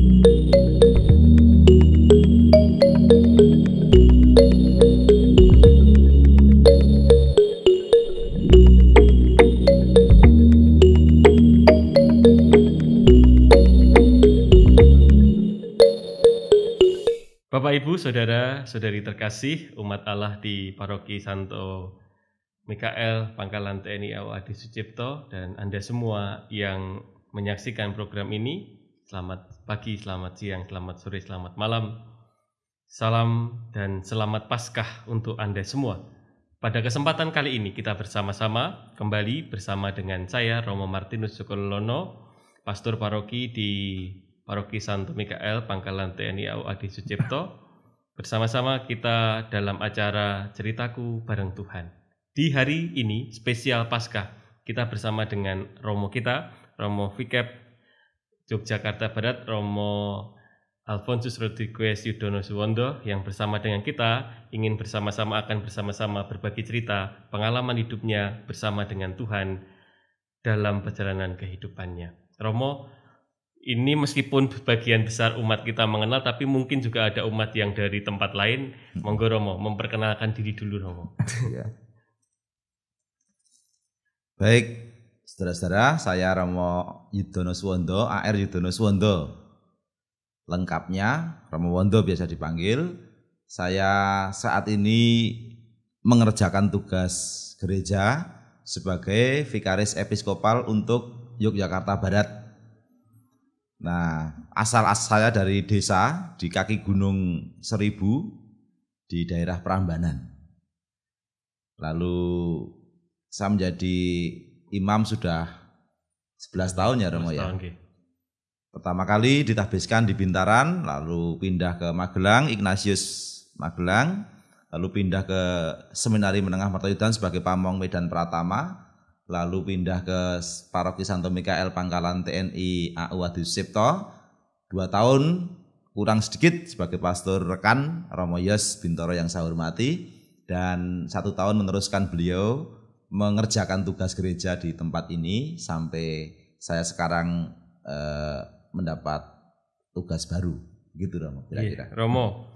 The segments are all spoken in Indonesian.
Bapak Ibu, saudara-saudari terkasih, umat Allah di Paroki Santo Mikael Pangkalan TNI AU Adi Sucipto, dan Anda semua yang menyaksikan program ini, selamat pagi, selamat siang, selamat sore, selamat malam. Salam dan selamat Paskah untuk Anda semua. Pada kesempatan kali ini kita bersama-sama kembali bersama dengan saya Romo Martinus Sukololono, pastor paroki di Paroki Santo Mikael Pangkalan TNI AU Adi Sucipto. Bersama-sama kita dalam acara Ceritaku Bareng Tuhan. Di hari ini spesial Paskah, kita bersama dengan Romo kita, Romo Vikep Yogyakarta Barat, Romo Alfonsus Rodriguez Yudono Suwondo, yang bersama dengan kita ingin akan bersama-sama berbagi cerita pengalaman hidupnya bersama dengan Tuhan dalam perjalanan kehidupannya. Romo, ini meskipun bagian besar umat kita mengenal, tapi mungkin juga ada umat yang dari tempat lain. Monggo Romo, memperkenalkan diri dulu Romo. Ya. Baik, saudara-saudara, saya Romo Yudono Suwondo, AR Yudono Suwondo. Lengkapnya, Romo Wondo biasa dipanggil. Saya saat ini mengerjakan tugas gereja sebagai Vikaris Episkopal untuk Yogyakarta Barat. Nah, asal saya dari desa di kaki Gunung Seribu di daerah Prambanan. Lalu saya menjadi imam sudah 11 tahun ya Romo ya. Pertama kali ditahbiskan di Bintaran, lalu pindah ke Magelang, Ignatius Magelang, lalu pindah ke Seminari Menengah Mertoyudan sebagai Pamong Medan Pratama. Lalu pindah ke Paroki Santo Mikael Pangkalan TNI AU Adi Sucipto 2 tahun kurang sedikit sebagai pastor rekan Romo Yos Bintoro yang saya hormati, dan 1 tahun meneruskan beliau mengerjakan tugas gereja di tempat ini sampai saya sekarang mendapat tugas baru gitu Romo kira-kira. Iya, Romo,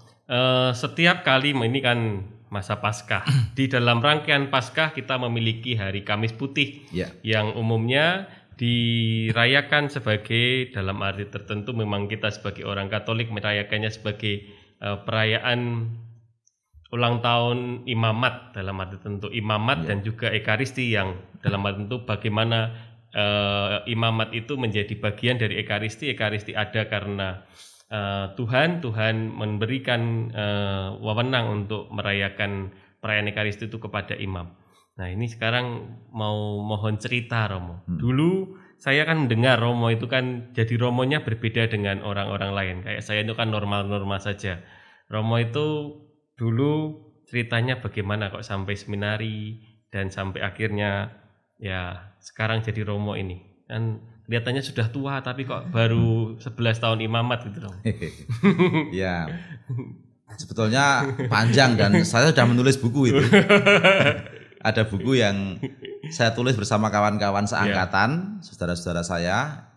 setiap kali ini kan masa Paskah. Di dalam rangkaian Paskah kita memiliki hari Kamis Putih yang umumnya dirayakan sebagai, dalam arti tertentu memang kita sebagai orang Katolik merayakannya sebagai perayaan ulang tahun imamat, dalam arti tertentu imamat dan juga Ekaristi, yang dalam arti tertentu bagaimana imamat itu menjadi bagian dari Ekaristi. Ekaristi ada karena Tuhan memberikan wewenang untuk merayakan perayaan Ekaristi itu kepada imam. Nah, ini sekarang mau mohon cerita Romo. Dulu saya kan mendengar Romo itu kan jadi Romonya berbeda dengan orang-orang lain. Kayak saya itu kan normal-normal saja. Romo itu dulu ceritanya bagaimana kok sampai seminari dan sampai akhirnya ya sekarang jadi Romo ini. Kan kelihatannya sudah tua tapi kok baru 11 tahun imamat gitu dong. Ya, sebetulnya panjang dan saya sudah menulis buku itu. Ada buku yang saya tulis bersama kawan-kawan seangkatan, saudara-saudara saya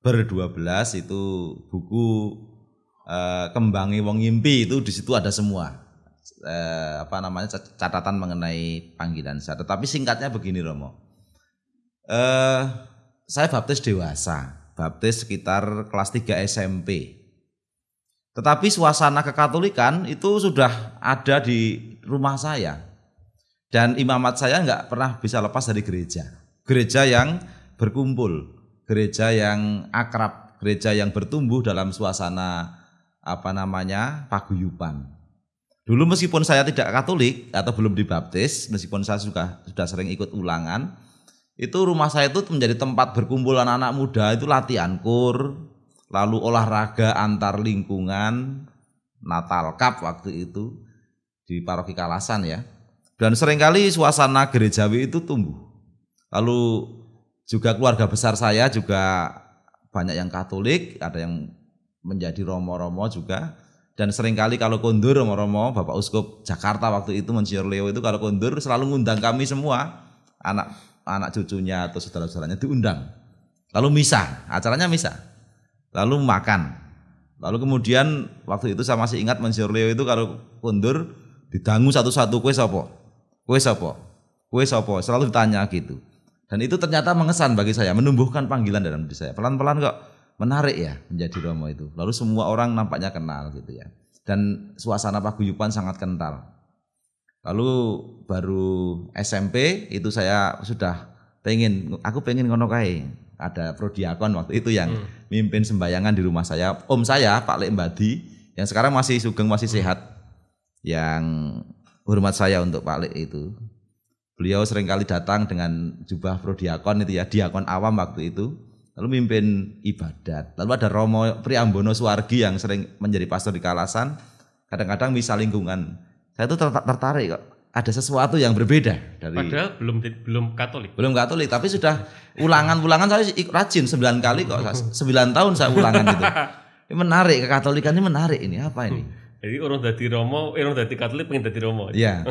ber-12, itu buku Kembangi Wong Ngimpi, itu di situ ada semua. Catatan mengenai panggilan saya. Tetapi singkatnya begini Romo. Saya baptis dewasa, baptis sekitar kelas 3 SMP. Tetapi suasana kekatolikan itu sudah ada di rumah saya. Dan imamat saya nggak pernah bisa lepas dari gereja. Gereja yang berkumpul, gereja yang akrab, gereja yang bertumbuh dalam suasana paguyuban. Dulu meskipun saya tidak Katolik atau belum dibaptis, meskipun saya sudah sering ikut ulangan, itu rumah saya itu menjadi tempat berkumpul anak-anak muda, itu latihan kur, lalu olahraga antar lingkungan, Natal Cup waktu itu di Paroki Kalasan ya. Dan seringkali suasana gerejawi itu tumbuh. Lalu juga keluarga besar saya juga banyak yang Katolik, ada yang menjadi romo-romo juga. Dan seringkali kalau kondur romo-romo, Bapak Uskup Jakarta waktu itu Monsignor Leo itu kalau kondur selalu ngundang kami semua, anak cucunya atau saudara-saudaranya diundang. Lalu misa, acaranya misa. Lalu makan. Lalu kemudian waktu itu saya masih ingat Monsieur Leo itu kalau kondur didangu satu-satu, kowe sapa? Kowe sapa? Kowe sapa? Selalu ditanya gitu. Dan itu ternyata mengesan bagi saya, menumbuhkan panggilan dalam diri saya. Pelan-pelan kok menarik ya menjadi Romo itu. Lalu semua orang nampaknya kenal gitu ya. Dan suasana paguyuban sangat kental. Lalu baru SMP itu saya sudah aku pengen ngono kae. Ada prodiakon waktu itu yang mimpin sembayangan di rumah saya. Om saya Pak Lek Mbadi yang sekarang masih sugeng, masih sehat. Yang hormat saya untuk Pak Lek itu. Beliau seringkali datang dengan jubah prodiakon itu ya, diakon awam waktu itu. Lalu mimpin ibadat. Lalu ada Romo Priambono Suwargi yang sering menjadi pastor di Kalasan. Kadang-kadang misal lingkungan. Saya itu tertarik kok. Ada sesuatu yang berbeda dari. Padahal belum Katolik. Belum Katolik, tapi sudah ulangan saya rajin 9 kali kok. 9 tahun saya ulangan itu. Ini menarik, kekatolikan ini menarik ini. Apa ini? Jadi orang dadi Romo, orang dadi Katolik pengen dadi Romo. Iya.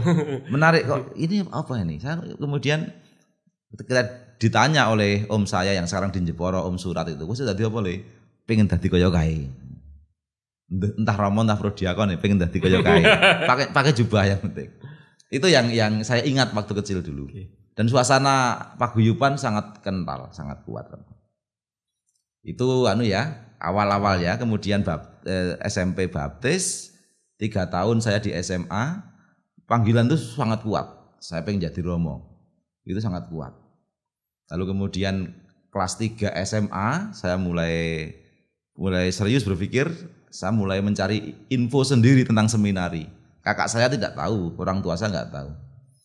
Menarik kok. Ini apa ini? Saya kemudian kita ditanya oleh om saya yang sekarang di Jeporo, Om Surat itu, "Wis dadi apa le?" Pengen dadi kaya kae. Entah Romo entah prodiakon pengen dadi kaya kae. Pakai jubah yang penting. Itu yang saya ingat waktu kecil dulu. Dan suasana paguyuban sangat kental, sangat kuat. Itu awal-awal ya. Kemudian SMP baptis, 3 tahun saya di SMA. Panggilan itu sangat kuat. Saya pengen jadi Romo. Itu sangat kuat. Lalu kemudian kelas 3 SMA saya mulai serius berpikir, saya mulai mencari info sendiri tentang seminari. Kakak saya tidak tahu, orang tua saya nggak tahu.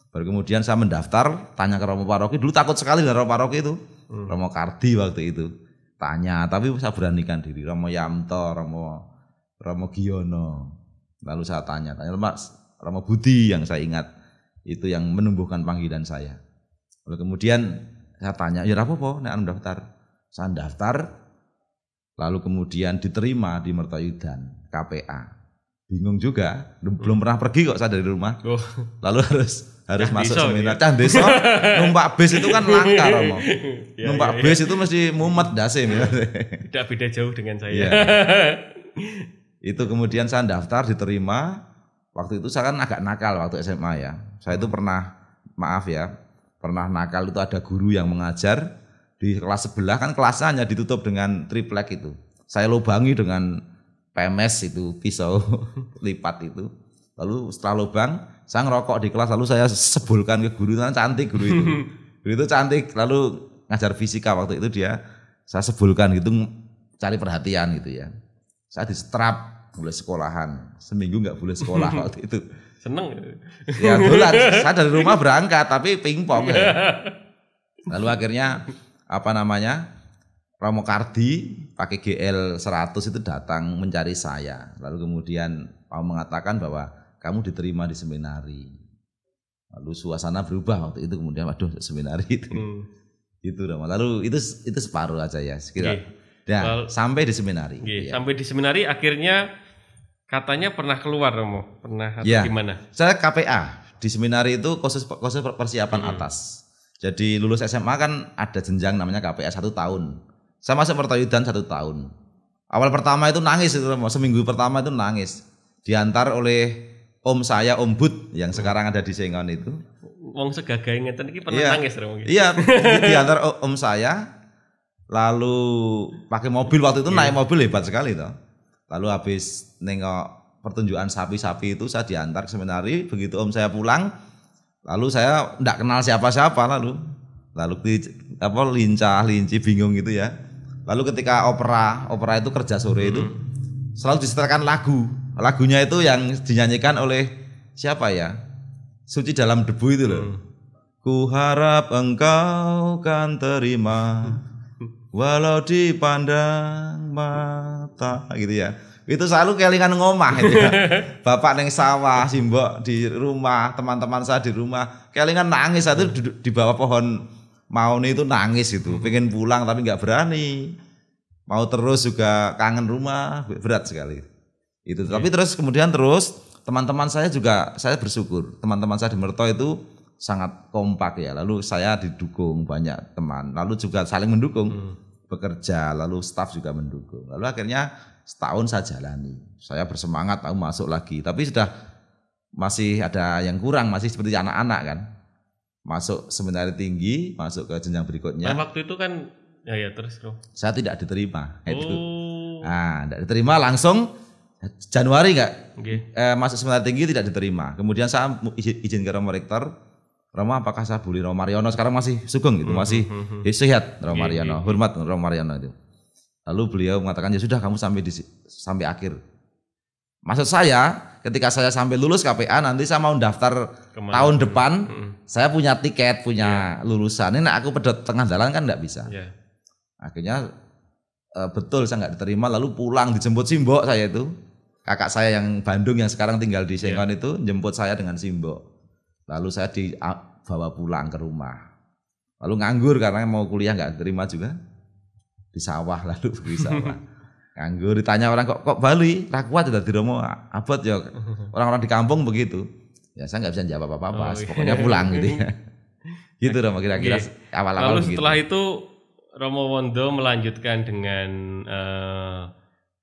Baru kemudian saya mendaftar, tanya ke Romo Paroki. Dulu takut sekali dengan Romo Paroki itu, Romo Kardi waktu itu. Tanya, tapi saya beranikan diri. Romo Yamto, Romo Giono. Lalu saya tanya Mas, Romo Budi yang saya ingat itu yang menumbuhkan panggilan saya. Lalu kemudian saya tanya, ya apa-apa, nek daftar. Saya daftar, lalu kemudian diterima di Mertoyudan, KPA. Bingung juga, belum pernah pergi kok saya dari rumah. Lalu harus masuk seminar. Cah desa numpak bis itu kan langka Romo. Numpak bis itu mesti mumet dase. Tidak beda jauh dengan saya. Itu kemudian saya daftar diterima. Waktu itu saya kan agak nakal waktu SMA ya. Saya itu pernah nakal. Itu ada guru yang mengajar di kelas sebelah, kan kelasnya hanya ditutup dengan triplek itu. Saya lubangi dengan PMS itu, pisau lipat itu. Lalu setelah lubang, saya ngerokok di kelas, lalu saya sebulkan ke guru. Cantik guru itu. Guru itu cantik, lalu ngajar fisika waktu itu saya sebulkan gitu, cari perhatian gitu ya. Saya disetrap mulai sekolahan, seminggu nggak boleh sekolah waktu itu. Seneng. Ya dolan, saya dari rumah berangkat tapi pingpong ya. Lalu akhirnya Romo Kardi pakai GL 100 itu datang mencari saya. Lalu kemudian mengatakan bahwa kamu diterima di seminari. Lalu suasana berubah waktu itu, kemudian waduh seminari itu. Itu Romo. Lalu itu separuh aja ya sekira. Ya, sampai di seminari. Ya. Sampai di seminari akhirnya katanya pernah keluar Romo. Pernah atau gimana? Saya KPA. Di seminari itu khusus persiapan atas. Jadi lulus SMA kan ada jenjang namanya KPA 1 tahun. Saya masuk Mertoyudan 1 tahun. Awal pertama itu nangis itu, seminggu pertama itu nangis. Diantar oleh om saya, Om Bud yang sekarang ada di Sengon itu. Wong segagahe ngeten iki pernah nangis Romo. Iya, diantar om saya. Lalu pakai mobil waktu itu naik mobil hebat sekali toh. Lalu habis nengok pertunjukan sapi-sapi itu saya diantar ke seminari. Begitu om saya pulang, lalu saya enggak kenal siapa-siapa lalu lincah-linci bingung gitu ya. Lalu ketika opera itu kerja sore itu selalu disetelkan lagunya itu yang dinyanyikan oleh siapa ya? Suci Dalam Debu itu loh. Ku harap engkau kan terima walau dipandang mata gitu ya. Itu selalu kelingan ngomah itu ya. Bapak neng sawah, simbok di rumah, teman-teman saya di rumah, kelingan nangis. Saya itu di bawah pohon Maune itu nangis itu, pengen pulang tapi nggak berani. Mau terus juga kangen rumah, berat sekali. Itu. Tapi kemudian teman-teman saya juga, saya bersyukur. Teman-teman saya di Merto itu sangat kompak ya. Lalu saya didukung banyak teman. Lalu juga saling mendukung. Bekerja, lalu staf juga mendukung. Lalu akhirnya setahun saya jalani. Saya bersemangat aku masuk lagi, tapi masih ada yang kurang, masih seperti anak-anak kan. Masuk seminari tinggi, masuk ke jenjang berikutnya. Nah, waktu itu kan ya terus Rom. Saya tidak diterima. Itu. Oh. Nah, tidak diterima langsung Januari enggak? Okay. Masuk seminari tinggi tidak diterima. Kemudian saya izin ke Romo Rektor. Romo, apakah saya boleh Romo Mariono? Sekarang masih sugeng gitu, masih sehat Romo Mariono. Hormat Romo Mariono itu. Lalu beliau mengatakan ya sudah kamu sampai akhir. Maksud saya ketika saya sampai lulus KPA nanti saya mau daftar tahun depan, saya punya tiket, punya lulusan. Ini aku pedot tengah jalan kan enggak bisa. Yeah. Akhirnya betul saya enggak diterima, lalu pulang dijemput simbok saya itu. Kakak saya yang Bandung yang sekarang tinggal di Sengon itu jemput saya dengan simbok. Lalu saya dibawa pulang ke rumah. Lalu nganggur karena mau kuliah enggak diterima juga. Di sawah lalu di sawah. Nganggur ditanya orang kok Bali, ra kuat dadi Romo abot ya. Orang-orang di kampung begitu. Ya saya enggak bisa jawab apa-apa, pokoknya pulang gitu ya. Gitu Romo kira-kira awal-awal begitu. Lalu setelah itu Romo Wondo melanjutkan dengan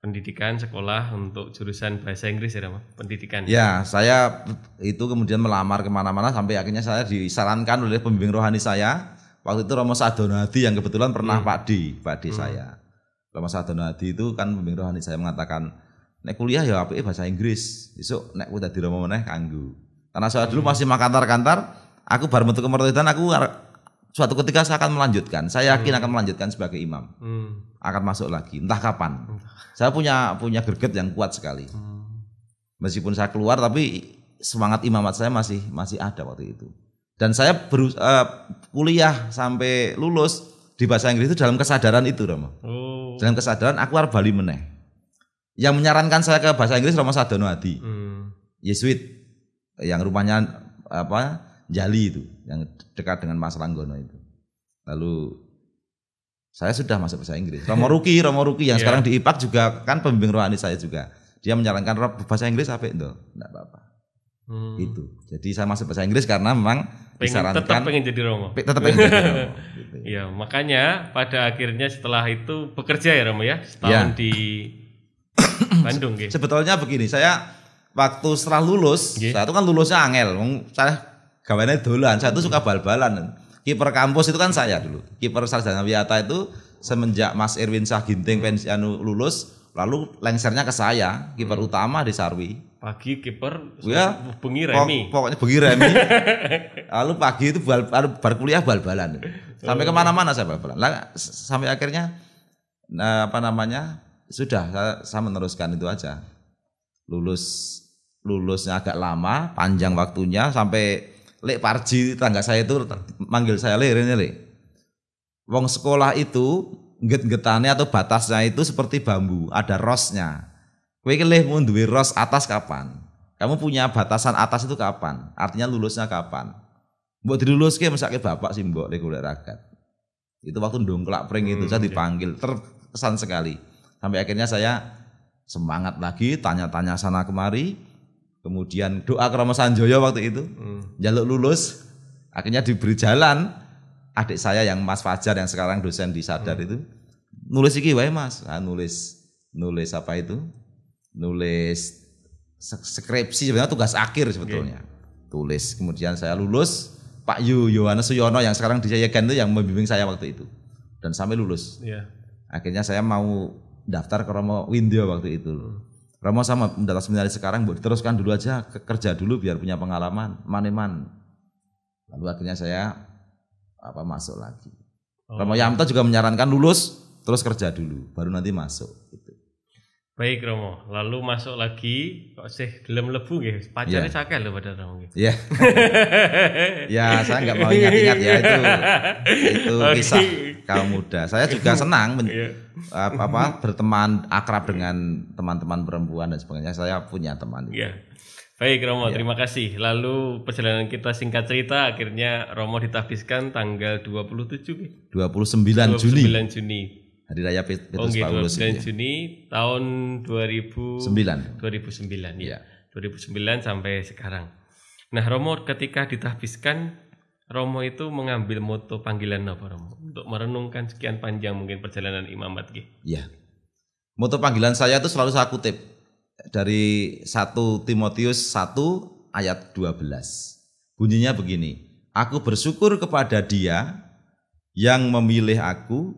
pendidikan sekolah untuk jurusan bahasa Inggris ya Romo, pendidikan. Ya, saya itu kemudian melamar kemana-mana sampai akhirnya saya disarankan oleh pembimbing rohani saya. Waktu itu Romo Sadono Hadi yang kebetulan pernah Pak D saya. Romo Sadono Hadi itu kan pembimbing rohani saya mengatakan, nek kuliah ya apike bahasa Inggris. Besok nek udah dadi Romo meneh kanggo. Karena saya dulu masih makantar-kantar, aku baru metu kemertoidan aku suatu ketika saya akan melanjutkan. Saya yakin akan melanjutkan sebagai imam. Akan masuk lagi, entah kapan. Saya punya greget yang kuat sekali. Meskipun saya keluar tapi semangat imamat saya masih ada waktu itu. Dan saya kuliah sampai lulus di bahasa Inggris itu dalam kesadaran itu Romo. Dalam kesadaran aku harus bali meneh. Yang menyarankan saya ke bahasa Inggris Romo Sadono Hadi. Yesuit yang rumahnya Jali itu, yang dekat dengan Mas Langgono itu. Lalu saya sudah masuk bahasa Inggris. Romo Ruki yang sekarang di IPAK juga kan pembimbing rohani saya juga. Dia menyarankan bahasa Inggris apa itu? Enggak apa-apa. Itu. Jadi saya masuk bahasa Inggris karena memang disarankan. Tetap pengen jadi Romo. Tetap pengen jadi Romo. Gitu. Ya, makanya pada akhirnya setelah itu bekerja ya Romo ya, setahun di Bandung gitu. Sebetulnya begini, saya waktu setelah lulus, saya itu kan lulusnya angel. Saya gawainnya dolan, saya itu suka bal-balan. Kiper kampus itu kan saya dulu. Kiper Sarjana Wiyata itu semenjak Mas Irwin Syah Ginting pensiun lulus, lalu lengsernya ke saya, kiper utama di Sarwi. Pagi kiper, ya, bengi remi. Pokoknya bengi remi. Lalu pagi itu bar kuliah bal-balan. Sampai kemana-mana saya bal-balan. Sampai akhirnya sudah saya meneruskan itu aja. Lulusnya agak lama, panjang waktunya sampai Lek Parji tangga saya itu manggil saya Lek. Wong sekolah itu get-getane atau batasnya itu seperti bambu, ada rosnya. Kowe iki leh mau duwe ros atas kapan? Kamu punya batasan atas itu kapan? Artinya lulusnya kapan? Mbok diluluske mesake bapak sih mbok lek golek ragat. Itu waktu ndongklak pring itu saya dipanggil, terkesan sekali. Sampai akhirnya saya semangat lagi, tanya-tanya sana kemari. Kemudian doa ke Romo Sanjoyo waktu itu, jaluk lulus, akhirnya diberi jalan. Adik saya yang Mas Fajar yang sekarang dosen di Sadar itu, nulis iki wae Mas, nulis apa itu? Nulis skripsi sebenarnya tugas akhir sebetulnya. Tulis, kemudian saya lulus, Pak Yohanes Suyono yang sekarang di Jayagan itu yang membimbing saya waktu itu, dan sampai lulus. Akhirnya saya mau daftar ke Romo Windyo waktu itu. Romo sama mendata seminari sekarang teruskan dulu aja kerja dulu biar punya pengalaman maneman. Lalu akhirnya saya masuk lagi. Romo Yamto juga menyarankan lulus terus kerja dulu baru nanti masuk gitu. Baik Romo, lalu masuk lagi kok sih gelem lebu nggih. Pacarnya sakit lho pada Romo nggih. Iya. Ya, saya enggak mau ingat-ingat ya itu kisah kaum muda. Saya juga senang berteman akrab dengan teman-teman perempuan dan sebagainya. Saya punya teman. Iya. Baik Romo, terima kasih. Lalu perjalanan kita singkat cerita akhirnya Romo ditahbiskan tanggal 27 29 Juni. Hari Raya Petrus Paulus. 29 Juni tahun 2009 ya. 2009 sampai sekarang. Nah, Romo ketika ditahbiskan, Romo itu mengambil moto panggilan apa Romo? Untuk merenungkan sekian panjang mungkin perjalanan imamat gitu. Iya. Moto panggilan saya itu selalu saya kutip dari 1 Timotius 1 ayat 12. Bunyinya begini, aku bersyukur kepada Dia yang memilih aku,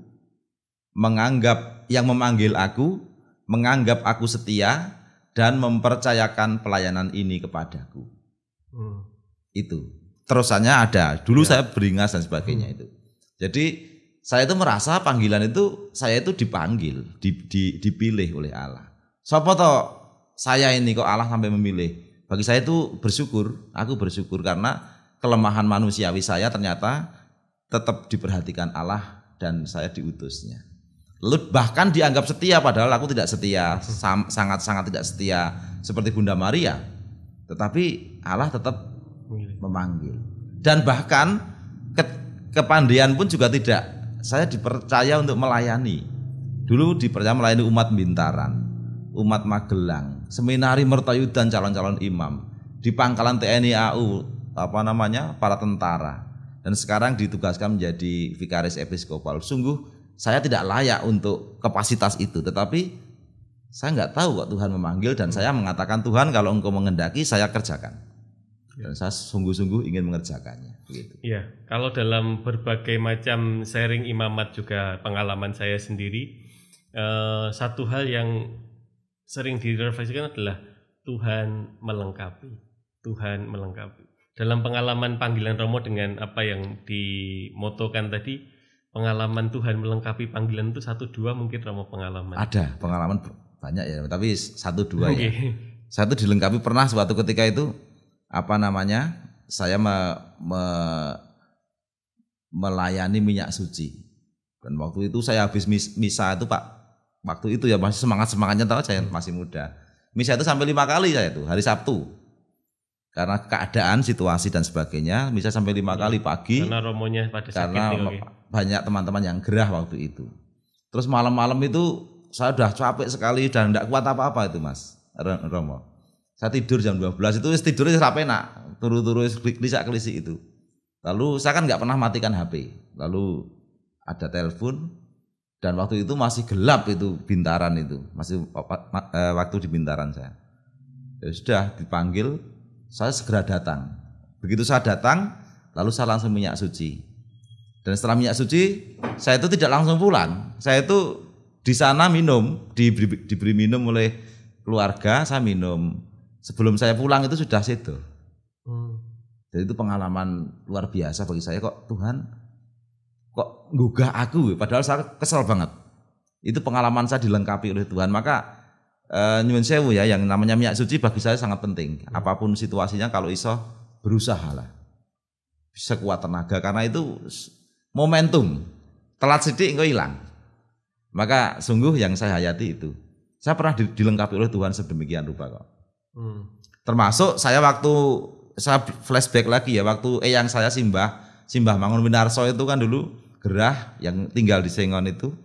yang memanggil aku, menganggap aku setia, dan mempercayakan pelayanan ini kepadaku. Itu terusannya ada. Dulu saya beringas dan sebagainya itu. Jadi saya itu merasa panggilan itu saya itu dipanggil, dipilih oleh Allah. Siapa toh saya ini kok Allah sampai memilih? Bagi saya itu bersyukur, aku bersyukur karena kelemahan manusiawi saya ternyata tetap diperhatikan Allah dan saya diutusnya. Lalu bahkan dianggap setia padahal aku tidak setia, sangat-sangat tidak setia seperti Bunda Maria. Tetapi Allah tetap memanggil. Dan bahkan kepandaian pun juga tidak. Saya dipercaya untuk melayani. Dulu dipercaya melayani umat Bintaran, umat Magelang, seminari Mertoyudan calon-calon imam, di pangkalan TNI AU, para tentara. Dan sekarang ditugaskan menjadi vikaris episkopal. Sungguh saya tidak layak untuk kapasitas itu, tetapi saya nggak tahu kok Tuhan memanggil dan saya mengatakan Tuhan kalau Engkau mengendaki saya kerjakan. Dan saya sungguh-sungguh ingin mengerjakannya. Begitu. Iya, kalau dalam berbagai macam sharing imamat juga pengalaman saya sendiri, satu hal yang sering direfleksikan adalah Tuhan melengkapi. Tuhan melengkapi. Dalam pengalaman panggilan Romo dengan apa yang dimotokan tadi, pengalaman Tuhan melengkapi panggilan itu 1-2 mungkin Romo pengalaman. Ada pengalaman banyak ya, tapi 1-2 ya. Saya itu dilengkapi pernah suatu ketika itu saya melayani minyak suci. Dan waktu itu saya habis misa itu Pak, waktu itu ya masih semangatnya tahu saya masih muda. Misa itu sampai 5 kali saya itu hari Sabtu. Karena keadaan, situasi dan sebagainya, misa sampai 5 kali pagi. Karena romonya pada sakit. Karena banyak teman-teman yang gerah waktu itu. Terus malam-malam itu saya udah capek sekali dan tidak kuat apa-apa itu Mas Romo. Saya tidur jam 12 itu tidurnya sampai enak, turu-turu kelisak-kelisik itu. Lalu saya kan nggak pernah matikan HP. Lalu ada telepon dan waktu itu masih gelap itu Bintaran itu, masih waktu di Bintaran saya. Ya sudah dipanggil, saya segera datang. Begitu saya datang, lalu saya langsung minyak suci. Dan setelah minyak suci, saya itu tidak langsung pulang. Saya itu di sana minum, diberi minum oleh keluarga, saya minum. Sebelum saya pulang itu sudah sedo. Jadi itu pengalaman luar biasa bagi saya, kok Tuhan kok nggugah aku, padahal saya kesel banget. Itu pengalaman saya dilengkapi oleh Tuhan. Maka nyuwun sewu ya, yang namanya minyak suci bagi saya sangat penting. Apapun situasinya kalau iso berusahalah. Bisa kuat tenaga karena itu momentum. Telat sedikit engkau hilang. Maka sungguh yang saya hayati itu. Saya pernah dilengkapi oleh Tuhan sedemikian rupa kok. Termasuk saya flashback lagi ya, waktu yang saya Simbah Mangun Winarso itu kan dulu gerah yang tinggal di Sengon itu.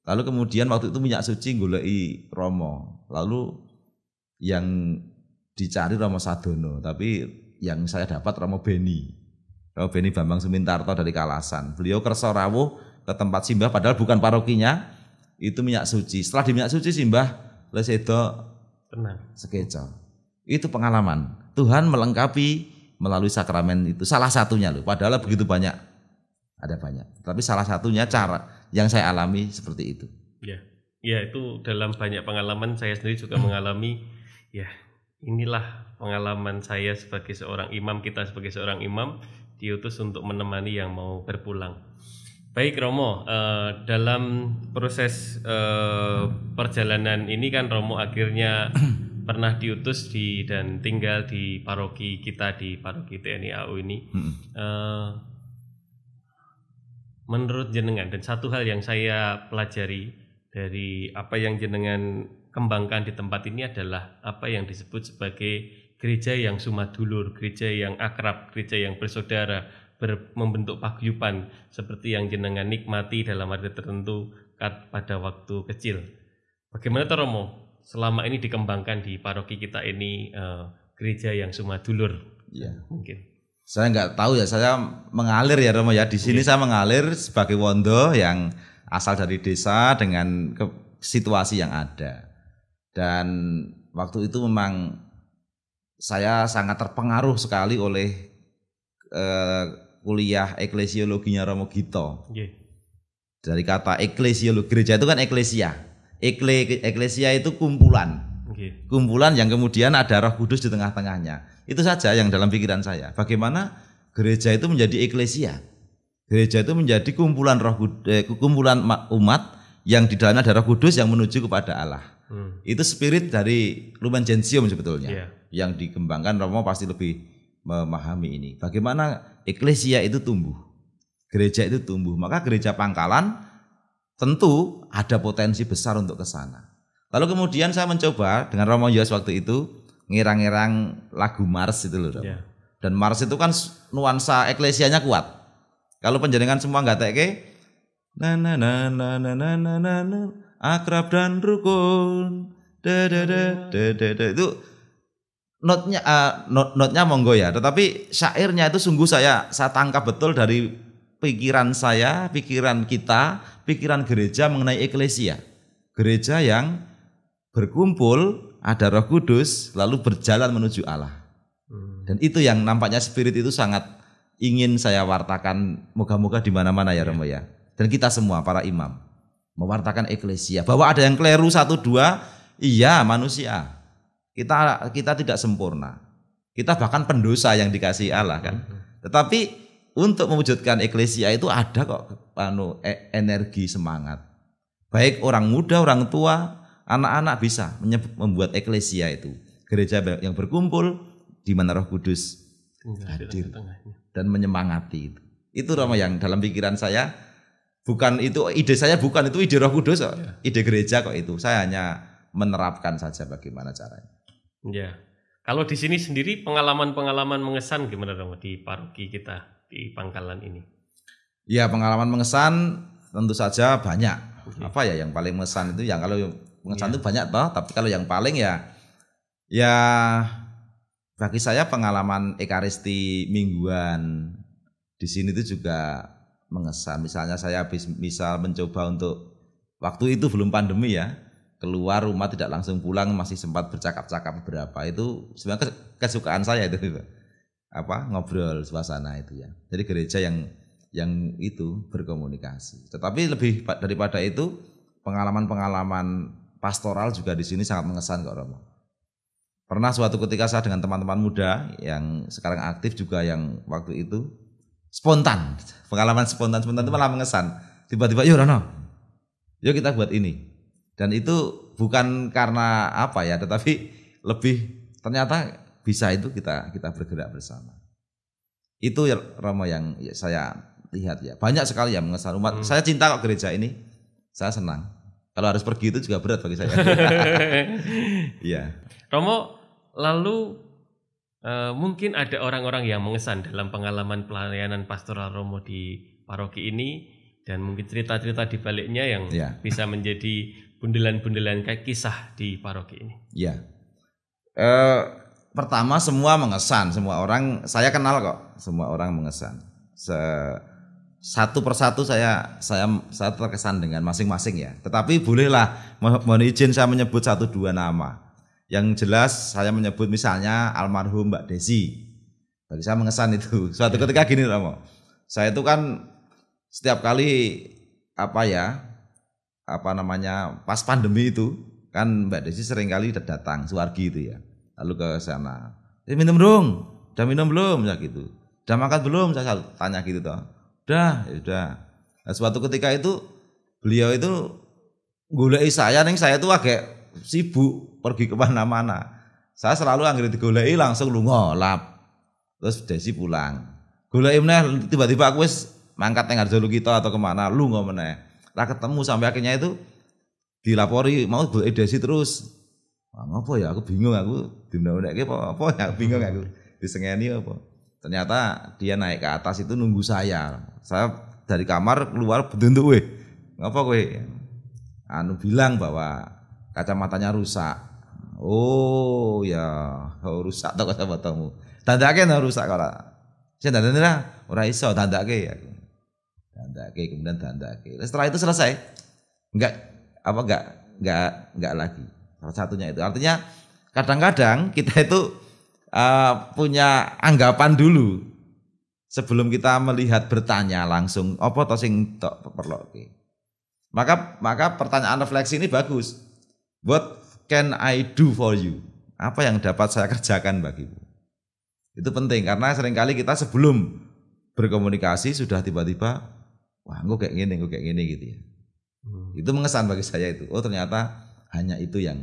Lalu kemudian waktu itu minyak suci goleki Romo. Lalu yang dicari Romo Sadono, tapi yang saya dapat Romo Beni Bambang Sumintarto dari Kalasan. Beliau kersa rawuh ke tempat Simbah padahal bukan parokinya, itu minyak suci. Setelah di minyak suci Simbah lesedo tenang sekeco. Itu pengalaman Tuhan melengkapi melalui sakramen itu, salah satunya loh, padahal begitu banyak, ada banyak, tapi salah satunya cara yang saya alami seperti itu. Ya itu dalam banyak pengalaman saya sendiri juga mengalami. Ya inilah pengalaman saya sebagai seorang imam, kita sebagai seorang imam diutus untuk menemani yang mau berpulang. Baik Romo, dalam proses perjalanan ini kan Romo akhirnya pernah diutus dan tinggal di paroki kita, di paroki TNI AU ini. Menurut jenengan, dan satu hal yang saya pelajari dari apa yang jenengan kembangkan di tempat ini adalah apa yang disebut sebagai gereja yang sumadulur, gereja yang akrab, gereja yang bersaudara, membentuk paguyuban seperti yang jenengan nikmati dalam arti tertentu pada waktu kecil. Bagaimana Romo selama ini dikembangkan di paroki kita ini gereja yang sumadulur? Ya. Mungkin saya nggak tahu ya, saya mengalir ya Romo ya. Di sini saya mengalir sebagai wondo yang asal dari desa dengan situasi yang ada. Dan waktu itu memang saya sangat terpengaruh sekali oleh kuliah eklesiologinya Romo Gito. Dari kata eklesiologi, gereja itu kan eklesia. Eklesia itu kumpulan. Kumpulan yang kemudian ada Roh Kudus di tengah-tengahnya. Itu saja yang dalam pikiran saya. Bagaimana gereja itu menjadi eklesia. Gereja itu menjadi kumpulan kumpulan umat yang di dalamnya ada Roh Kudus yang menuju kepada Allah. Itu spirit dari Lumen Gentium sebetulnya. Yang dikembangkan Romo pasti lebih memahami ini. Bagaimana eklesia itu tumbuh. Gereja itu tumbuh. Maka gereja Pangkalan tentu ada potensi besar untuk ke sana. Lalu kemudian saya mencoba dengan Romo Yos waktu itu ngerang-ngerang lagu Mars itu loh. Dan Mars itu kan nuansa eklesianya kuat. Kalau penjaringan semua nggak teke, na na na na na na na na akrab dan rukun, itu notnya monggo ya. Tetapi syairnya itu sungguh saya tangkap betul dari pikiran saya, pikiran kita, pikiran gereja mengenai eklesia. Gereja yang berkumpul, ada Roh Kudus, lalu berjalan menuju Allah. Dan itu yang nampaknya spirit itu sangat ingin saya wartakan, moga-moga di mana-mana ya Romo ya. Dan kita semua para imam mewartakan eklesia. Bahwa ada yang keliru 1, 2, iya manusia. Kita tidak sempurna. Kita bahkan pendosa yang dikasihi Allah kan. Tetapi untuk mewujudkan eklesia itu ada kok energi semangat. Baik orang muda, orang tua, anak-anak bisa membuat eklesia itu. Gereja yang berkumpul di mana Roh Kudus hadir dan menyemangati itu. Itu Romo yang dalam pikiran saya, bukan itu ide saya, bukan itu ide Roh Kudus kok. Ide gereja kok itu. Saya hanya menerapkan saja bagaimana caranya. Ya. Kalau di sini sendiri pengalaman-pengalaman mengesan gimana Romo di paroki kita di Pangkalan ini? Ya, pengalaman mengesan tentu saja banyak. Apa ya yang paling mengesan itu? Yang kalau mengesan itu banyak toh, tapi kalau yang paling ya bagi saya pengalaman ekaristi mingguan di sini itu juga mengesan. Misalnya saya misal mencoba untuk waktu itu belum pandemi ya, keluar rumah tidak langsung pulang, masih sempat bercakap-cakap beberapa. Itu sebenarnya kesukaan saya itu. Ngobrol suasana itu ya. Jadi gereja yang itu berkomunikasi. Tetapi lebih daripada itu pengalaman-pengalaman pastoral juga di sini sangat mengesan kok Romo. Pernah suatu ketika saya dengan teman-teman muda yang sekarang aktif juga yang waktu itu spontan, pengalaman spontan itu malah mengesan. Tiba-tiba yuk Rono, yuk kita buat ini. Dan itu bukan karena apa ya, tetapi lebih ternyata bisa itu kita bergerak bersama. Itu ya Romo yang saya lihat ya. Banyak sekali yang mengesan umat. Saya cinta kok gereja ini. Saya senang. Kalau harus pergi itu juga berat bagi saya. Iya. Romo, lalu mungkin ada orang-orang yang mengesan dalam pengalaman pelayanan pastoral Romo di paroki ini, dan mungkin cerita-cerita di baliknya yang bisa menjadi bundelan-bundelan kayak kisah di paroki ini. Iya. Pertama semua mengesan, semua orang saya kenal kok, semua orang mengesan. Satu persatu saya terkesan dengan masing-masing ya. Tetapi bolehlah mohon izin saya menyebut 1-2 nama. Yang jelas saya menyebut misalnya almarhum Mbak Desi. Bagi saya mengesan itu. Suatu ketika gini Romo. Saya itu kan setiap kali pas pandemi itu kan Mbak Desi sering kali datang Suwargi itu ya. Lalu ke sana. Minum dong. Udah minum belum? Ya gitu. Udah makan belum? Saya tanya gitu toh. Udah, ya udah. Nah, suatu ketika itu beliau itu goleki saya tuh agak sibuk pergi kemana-mana. Saya selalu anggere digoleki langsung lunga lap. Terus Desi pulang. Goleki meneh tiba-tiba aku wis mangkat nang Harjolo kita atau kemana lunga meneh. Lah ketemu sampai akhirnya itu dilapori mau goleki Desi terus. Apa ya aku bingung aku dindawneke apa ya bingung aku disengeni apa. Ternyata dia naik ke atas itu nunggu saya. Saya dari kamar keluar bentuk ngapa kowe? Bilang bahwa kacamatanya rusak. Oh ya, rusak to kacamatamu. Dandake rusak kok. Sing dandane ora iso dandake ya. Dandake kemudian dandake. Setelah itu selesai. Enggak enggak lagi. Salah satunya itu. Artinya kadang-kadang kita itu punya anggapan dulu sebelum kita melihat bertanya langsung apa to sing tok perloke. Maka pertanyaan refleksi ini bagus. What can I do for you? Apa yang dapat saya kerjakan bagimu? Itu penting karena seringkali kita sebelum berkomunikasi sudah tiba-tiba wah engko kayak gini gitu ya. Itu mengesan bagi saya itu. Oh ternyata hanya itu yang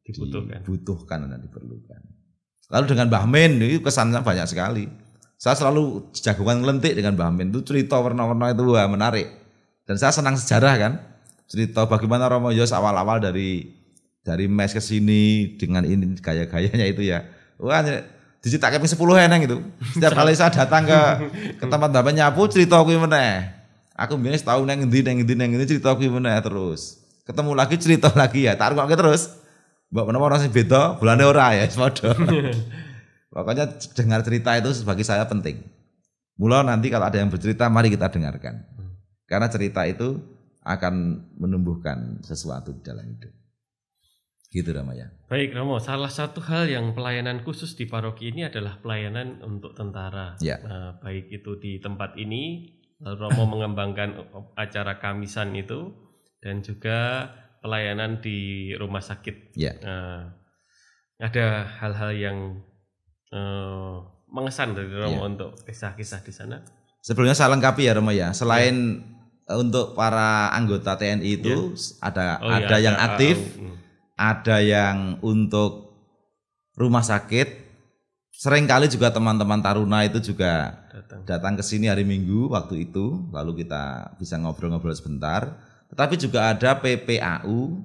dibutuhkan dan diperlukan. Lalu dengan Mbah Min itu kesannya banyak sekali. Saya selalu jagoan ngelentik dengan Mbah Min. Itu cerita warna-warna itu wah menarik. Dan saya senang sejarah kan. Cerita bagaimana Romo Yos awal-awal dari mes ke sini dengan ini gaya-gayanya itu ya. Wah diceritakake 10 eneng itu. Setiap kali saya datang ke tempat Mbah nyapu cerita kuwi meneh. Aku mbiyen setahun nang ngendi cerita kuwi meneh terus. Ketemu lagi cerita lagi ya. Tak rungokke terus. Mbak menawa orang sing beda, bulane ora ya padha. Pokoknya dengar cerita itu bagi saya penting. Mula nanti kalau ada yang bercerita mari kita dengarkan. Karena cerita itu akan menumbuhkan sesuatu di dalam hidup. Gitu Ramaya. Baik Romo, salah satu hal yang pelayanan khusus di paroki ini adalah pelayanan untuk tentara. Ya. Baik itu di tempat ini, Romo mengembangkan acara kamisan itu dan juga pelayanan di rumah sakit. Ya. Ada hal-hal yang mengesan dari Romo untuk kisah-kisah di sana. Sebelumnya saya lengkapi ya Romo ya. Selain untuk para anggota TNI itu ada yang aktif, ada yang untuk rumah sakit. Seringkali juga teman-teman taruna itu juga datang ke sini hari Minggu waktu itu, lalu kita bisa ngobrol-ngobrol sebentar. Tetapi juga ada PPAU,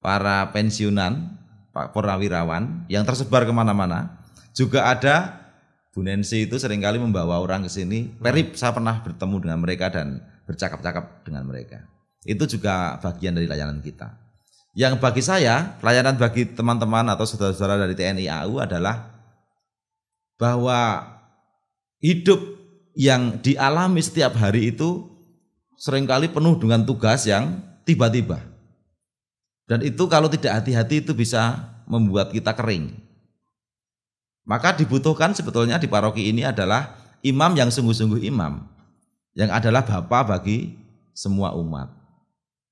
para pensiunan, Pak Purnawirawan yang tersebar kemana-mana. Juga ada Bu Nancy itu seringkali membawa orang ke sini. Perip saya pernah bertemu dengan mereka dan bercakap-cakap dengan mereka. Itu juga bagian dari layanan kita. Yang bagi saya, pelayanan bagi teman-teman atau saudara-saudara dari TNI AU adalah bahwa hidup yang dialami setiap hari itu seringkali penuh dengan tugas yang tiba-tiba. Dan itu kalau tidak hati-hati itu bisa membuat kita kering. Maka dibutuhkan sebetulnya di paroki ini adalah imam yang sungguh-sungguh imam. Yang adalah bapa bagi semua umat.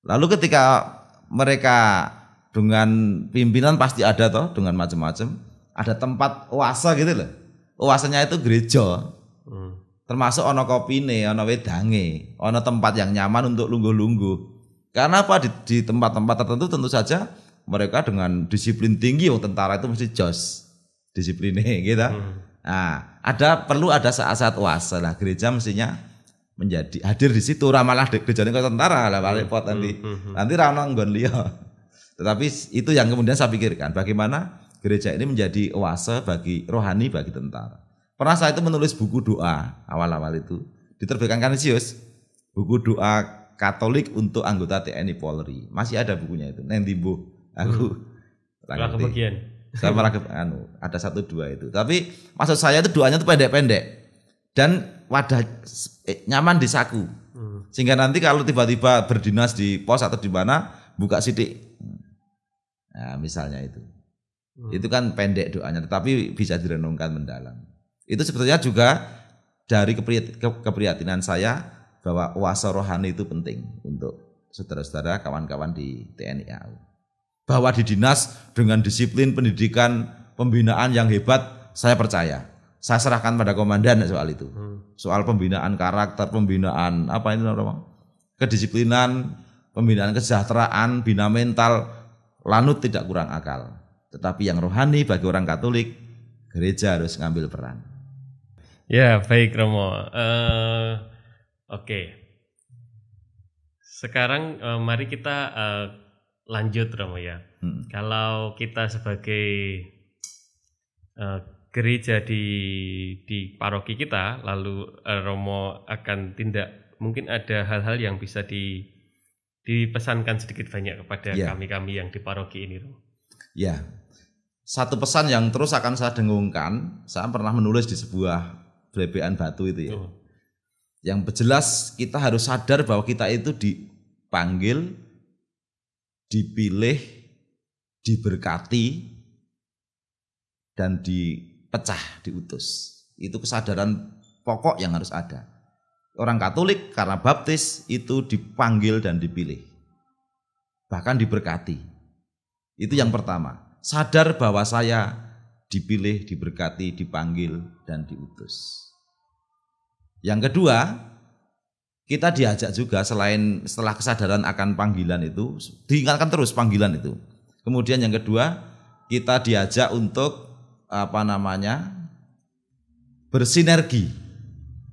Lalu ketika mereka dengan pimpinan pasti ada toh dengan macam-macam. Ada tempat oase gitu loh. Oasenya itu gereja. Termasuk ono kopine, ono wedange, ono tempat yang nyaman untuk lungguh-lungguh. Karena apa di tempat-tempat tertentu tentu saja mereka dengan disiplin tinggi, tentara itu mesti jos disiplinnya gitu. Nah, perlu ada saat-saat oase lah. Gereja mestinya menjadi hadir di situ. Malah gerejane kok tentara lah repot nanti. Nanti ra ono nggon liya. Tetapi itu yang kemudian saya pikirkan, bagaimana gereja ini menjadi oase bagi rohani bagi tentara. Pernah saya itu menulis buku doa awal-awal itu diterbitkan Kanisius, buku doa Katolik untuk anggota TNI Polri. Masih ada bukunya itu. Neng timbuh aku kebagian. Saya malah ada 1-2 itu. Tapi maksud saya itu doanya itu pendek-pendek dan wadah nyaman di saku. Sehingga nanti kalau tiba-tiba berdinas di pos atau di mana buka sidik. Nah, misalnya itu. Itu kan pendek doanya tetapi bisa direnungkan mendalam. Itu sebetulnya juga dari keprihatinan saya bahwa oase rohani itu penting untuk saudara-saudara kawan-kawan di TNI AU. Bahwa di dinas dengan disiplin pendidikan pembinaan yang hebat saya percaya. Saya serahkan pada komandan soal itu. Soal pembinaan karakter, pembinaan apa ini namanya? Kedisiplinan, pembinaan kesejahteraan, bina mental, lanut tidak kurang akal. Tetapi yang rohani bagi orang Katolik, gereja harus ngambil peran. Ya, baik Romo. Oke. Sekarang mari kita lanjut Romo ya. Kalau kita sebagai gereja di paroki kita, lalu Romo akan tindak, mungkin ada hal-hal yang bisa dipesankan sedikit banyak kepada kami-kami yang di paroki ini Romo. Ya, satu pesan yang terus akan saya dengungkan, saya pernah menulis di sebuah blebekan batu itu ya. Yang jelas kita harus sadar bahwa kita itu dipanggil dipilih, diberkati, dan dipecah, diutus. Itu kesadaran pokok yang harus ada. Orang Katolik karena baptis itu dipanggil dan dipilih, bahkan diberkati. Itu yang pertama, sadar bahwa saya dipilih, diberkati, dipanggil, dan diutus. Yang kedua, kita diajak juga setelah kesadaran akan panggilan itu, diingatkan terus panggilan itu. Kemudian yang kedua, kita diajak untuk bersinergi,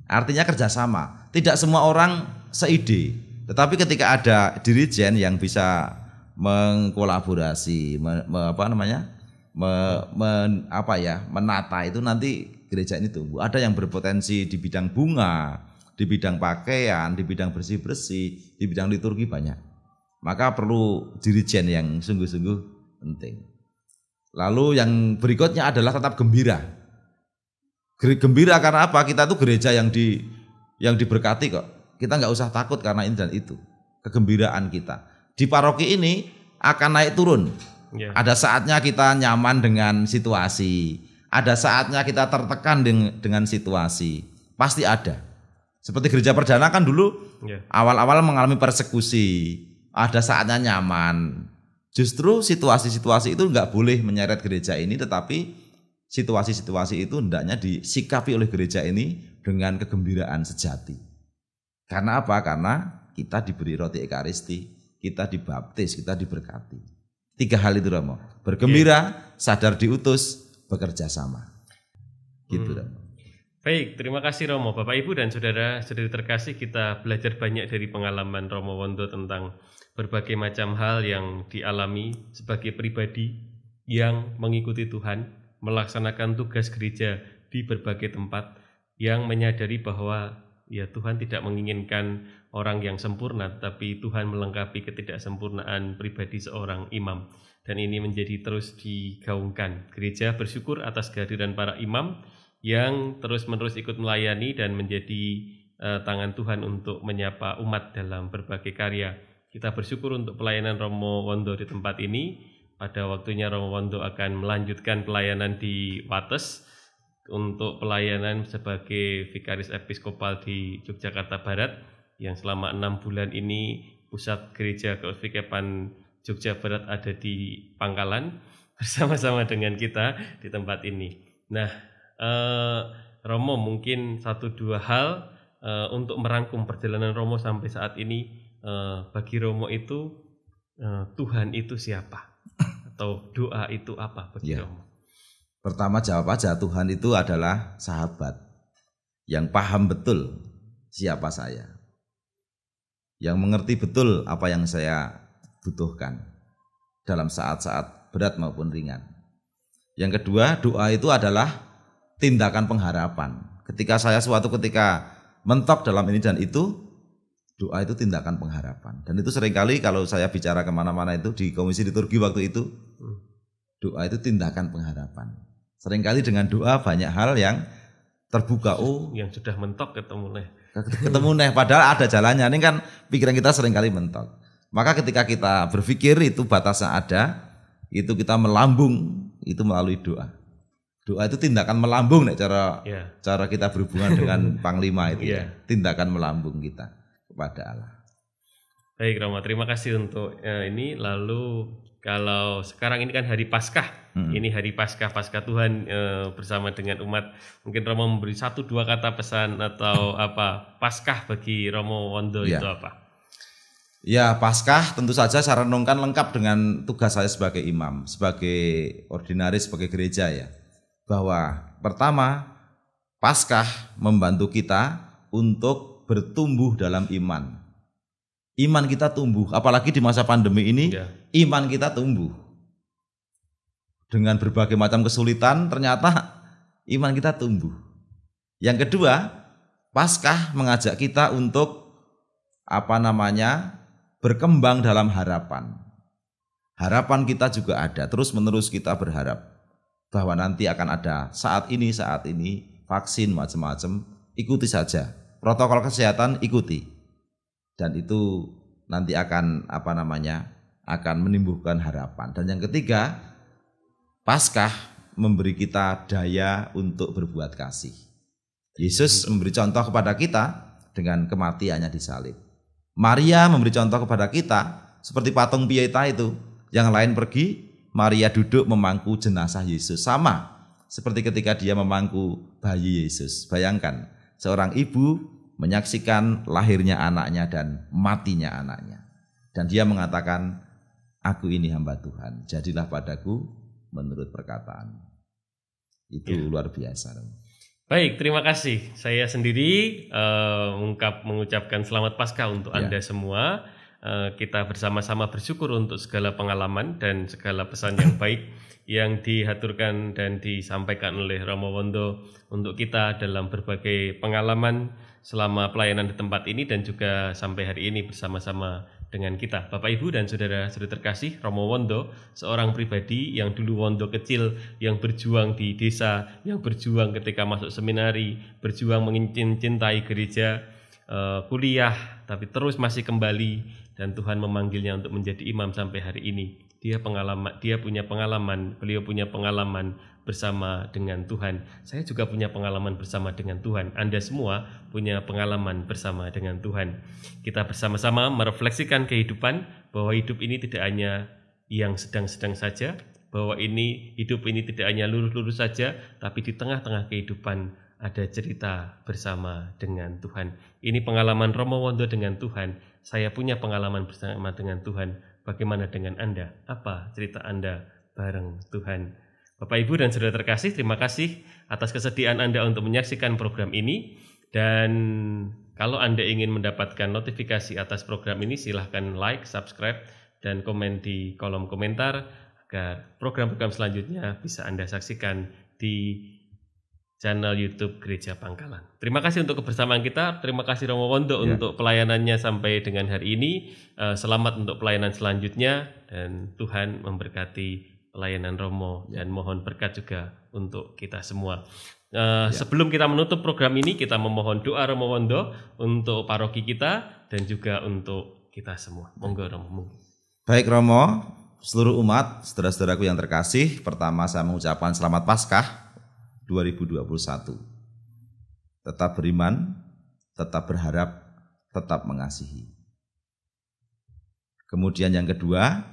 artinya kerjasama. Tidak semua orang seide, tetapi ketika ada dirijen yang bisa mengkolaborasi, menata itu, nanti gereja ini tumbuh. Ada yang berpotensi di bidang bunga, di bidang pakaian, di bidang bersih-bersih, di bidang liturgi banyak. Maka perlu dirijen yang sungguh-sungguh penting. Lalu yang berikutnya adalah tetap gembira. Gembira karena apa? Kita tuh gereja yang diberkati kok. Kita nggak usah takut karena ini dan itu. Kegembiraan kita di paroki ini akan naik turun. Yeah. Ada saatnya kita nyaman dengan situasi, ada saatnya kita tertekan dengan situasi. Pasti ada. Seperti gereja perdana kan dulu awal-awal mengalami persekusi, ada saatnya nyaman. Justru situasi-situasi itu nggak boleh menyeret gereja ini, tetapi situasi-situasi itu hendaknya disikapi oleh gereja ini dengan kegembiraan sejati. Karena apa? Karena kita diberi roti ekaristi, kita dibaptis, kita diberkati. 3 hal itu, Romo. Bergembira, sadar diutus, bekerja sama. Gitu, Romo. Baik, terima kasih Romo. Bapak Ibu dan saudara-saudari terkasih, kita belajar banyak dari pengalaman Romo Wondo tentang berbagai macam hal yang dialami sebagai pribadi yang mengikuti Tuhan, melaksanakan tugas gereja di berbagai tempat, yang menyadari bahwa ya Tuhan tidak menginginkan orang yang sempurna, tapi Tuhan melengkapi ketidaksempurnaan pribadi seorang imam. Dan ini menjadi terus digaungkan. Gereja bersyukur atas kehadiran para imam yang terus-menerus ikut melayani dan menjadi tangan Tuhan untuk menyapa umat dalam berbagai karya. Kita bersyukur untuk pelayanan Romo Wondo di tempat ini. Pada waktunya Romo Wondo akan melanjutkan pelayanan di Wates untuk pelayanan sebagai Vikaris Episkopal di Yogyakarta Barat, yang selama 6 bulan ini pusat gereja keuskupan Jogja Barat ada di Pangkalan bersama-sama dengan kita di tempat ini. Nah, Romo mungkin 1-2 hal untuk merangkum perjalanan Romo sampai saat ini. Bagi Romo itu Tuhan itu siapa? Atau doa itu apa bagi Romo? Pertama jawab aja, Tuhan itu adalah sahabat yang paham betul siapa saya, yang mengerti betul apa yang saya butuhkan dalam saat-saat berat maupun ringan. Yang kedua, doa itu adalah tindakan pengharapan. Ketika saya suatu ketika mentok dalam ini dan itu, doa itu tindakan pengharapan. Dan itu seringkali kalau saya bicara kemana-mana itu di komisi liturgi waktu itu, doa itu tindakan pengharapan. Seringkali dengan doa banyak hal yang terbuka. Oh, yang sudah mentok ketemu nih. Padahal ada jalannya. Ini kan pikiran kita seringkali mentok. Maka ketika kita berpikir itu batasnya ada, itu kita melambung itu melalui doa. Doa itu tindakan melambung nih, cara kita berhubungan dengan Panglima itu tindakan melambung kita kepada Allah. Baik Romo, terima kasih untuk ini. Lalu kalau sekarang ini kan hari Paskah, ini hari Paskah Tuhan bersama dengan umat. Mungkin Romo memberi 1-2 kata pesan atau apa Paskah bagi Romo Wondo itu apa? Ya, Paskah tentu saja saya renungkan lengkap dengan tugas saya sebagai imam, sebagai ordinaris, sebagai gereja ya. Bahwa pertama, Paskah membantu kita untuk bertumbuh dalam iman. Iman kita tumbuh, apalagi di masa pandemi ini, iman kita tumbuh. Dengan berbagai macam kesulitan, ternyata iman kita tumbuh. Yang kedua, Paskah mengajak kita untuk berkembang dalam harapan. Harapan kita juga ada, terus-menerus kita berharap bahwa nanti akan ada saat ini, vaksin macam-macam, ikuti saja. Protokol kesehatan ikuti, dan itu nanti akan akan menumbuhkan harapan. Dan yang ketiga, Paskah memberi kita daya untuk berbuat kasih. Yesus memberi contoh kepada kita dengan kematiannya di salib. Maria memberi contoh kepada kita seperti patung Pieta itu. Yang lain pergi, Maria duduk memangku jenazah Yesus. Sama seperti ketika dia memangku bayi Yesus. Bayangkan, seorang ibu menyaksikan lahirnya anaknya dan matinya anaknya. Dan dia mengatakan, aku ini hamba Tuhan, jadilah padaku menurut perkataan. Itu luar biasa. Baik, terima kasih. Saya sendiri mengucapkan selamat Paskah untuk Anda semua. Kita bersama-sama bersyukur untuk segala pengalaman dan segala pesan yang baik yang dihaturkan dan disampaikan oleh Romo Wondo untuk kita dalam berbagai pengalaman selama pelayanan di tempat ini dan juga sampai hari ini bersama-sama dengan kita. Bapak Ibu dan saudara-saudara terkasih, Romo Wondo seorang pribadi yang dulu Wondo kecil, yang berjuang di desa, yang berjuang ketika masuk seminari, berjuang mencintai gereja, kuliah, tapi terus masih kembali dan Tuhan memanggilnya untuk menjadi imam sampai hari ini. Beliau punya pengalaman bersama dengan Tuhan. Saya juga punya pengalaman bersama dengan Tuhan. Anda semua punya pengalaman bersama dengan Tuhan. Kita bersama-sama merefleksikan kehidupan, bahwa hidup ini tidak hanya yang sedang-sedang saja, bahwa hidup ini tidak hanya lurus-lurus saja, tapi di tengah-tengah kehidupan ada cerita bersama dengan Tuhan. Ini pengalaman Romo Wondo dengan Tuhan. Saya punya pengalaman bersama dengan Tuhan. Bagaimana dengan Anda? Apa cerita Anda bareng Tuhan? Bapak, Ibu, dan saudara terkasih, terima kasih atas kesediaan Anda untuk menyaksikan program ini. Dan kalau Anda ingin mendapatkan notifikasi atas program ini, silahkan like, subscribe, dan komen di kolom komentar agar program-program selanjutnya bisa Anda saksikan di channel YouTube Gereja Pangkalan. Terima kasih untuk kebersamaan kita. Terima kasih Romo Wondo untuk pelayanannya sampai dengan hari ini. Selamat untuk pelayanan selanjutnya dan Tuhan memberkati pelayanan Romo dan mohon berkat juga untuk kita semua. Sebelum kita menutup program ini, kita memohon doa Romo Wondo untuk paroki kita dan juga untuk kita semua. Monggo Romo. Baik Romo, seluruh umat, saudara-saudaraku yang terkasih, pertama saya mengucapkan selamat Paskah 2021. Tetap beriman, tetap berharap, tetap mengasihi. Kemudian yang kedua,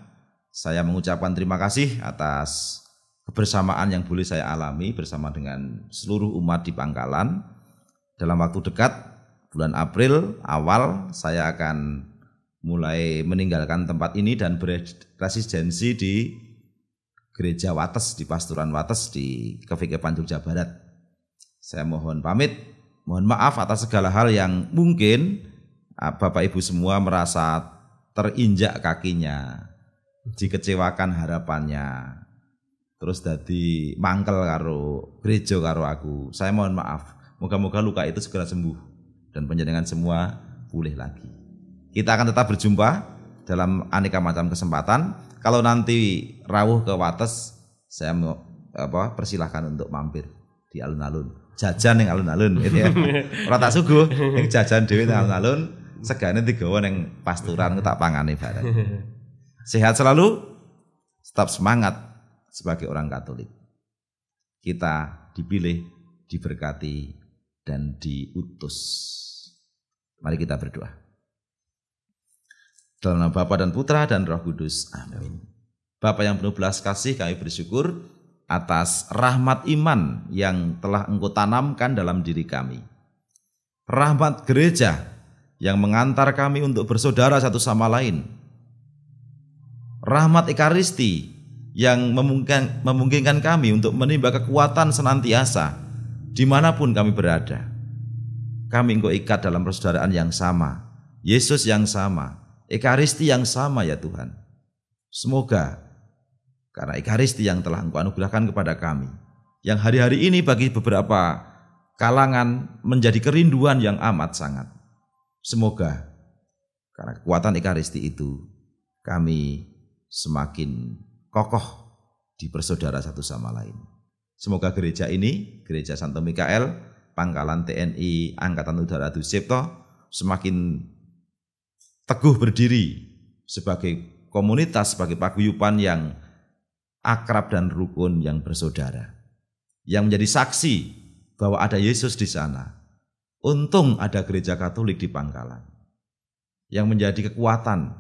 saya mengucapkan terima kasih atas kebersamaan yang boleh saya alami bersama dengan seluruh umat di Pangkalan. Dalam waktu dekat, bulan April awal, saya akan mulai meninggalkan tempat ini dan berresidensi di Gereja Wates, di Pasturan Wates di Kevikepan Jogja Barat. Saya mohon pamit, mohon maaf atas segala hal yang mungkin Bapak Ibu semua merasa terinjak kakinya, dikecewakan harapannya, terus dadi mangkel karo gereja karo aku. Saya mohon maaf. Moga-moga luka itu segera sembuh dan panjenengan semua pulih lagi. Kita akan tetap berjumpa dalam aneka macam kesempatan. Kalau nanti rawuh ke Wates, saya mau persilahkan untuk mampir di alun-alun, jajan yang alun-alun, gitu ya. Ora tak suguh, yang jajan dhewe nang alun-alun, segane digawa ning pasturan tak pangane bareng. Sehat selalu, tetap semangat sebagai orang Katolik. Kita dipilih, diberkati, dan diutus. Mari kita berdoa. Dalam nama Bapa dan Putra dan Roh Kudus. Amin. Bapa yang penuh belas kasih, kami bersyukur atas rahmat iman yang telah Engkau tanamkan dalam diri kami. Rahmat gereja yang mengantar kami untuk bersaudara satu sama lain. Rahmat Ekaristi yang memungkinkan kami untuk menimba kekuatan senantiasa dimanapun kami berada. Kami Engkau ikat dalam persaudaraan yang sama, Yesus yang sama, Ekaristi yang sama ya Tuhan. Semoga karena Ekaristi yang telah Engkau anugerahkan kepada kami, yang hari-hari ini bagi beberapa kalangan menjadi kerinduan yang amat sangat. Semoga karena kekuatan Ekaristi itu kami semakin kokoh di bersaudara satu sama lain. Semoga gereja ini, Gereja Santo Mikael, Pangkalan TNI Angkatan Udara Adi Sucipto, semakin teguh berdiri sebagai komunitas, sebagai paguyuban yang akrab dan rukun yang bersaudara, yang menjadi saksi bahwa ada Yesus di sana. Untung ada gereja Katolik di Pangkalan yang menjadi kekuatan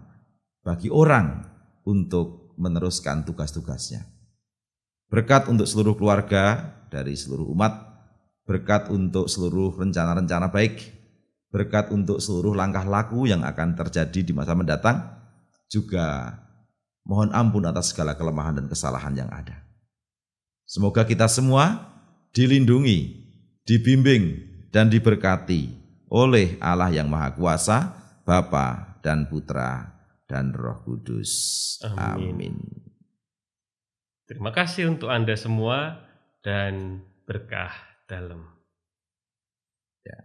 bagi orang untuk meneruskan tugas-tugasnya. Berkat untuk seluruh keluarga dari seluruh umat, berkat untuk seluruh rencana-rencana baik, berkat untuk seluruh langkah laku yang akan terjadi di masa mendatang, juga mohon ampun atas segala kelemahan dan kesalahan yang ada. Semoga kita semua dilindungi, dibimbing, dan diberkati oleh Allah yang Maha Kuasa, Bapa dan Putra dan Roh Kudus. Amin. Terima kasih untuk Anda semua dan berkah dalam. Ya.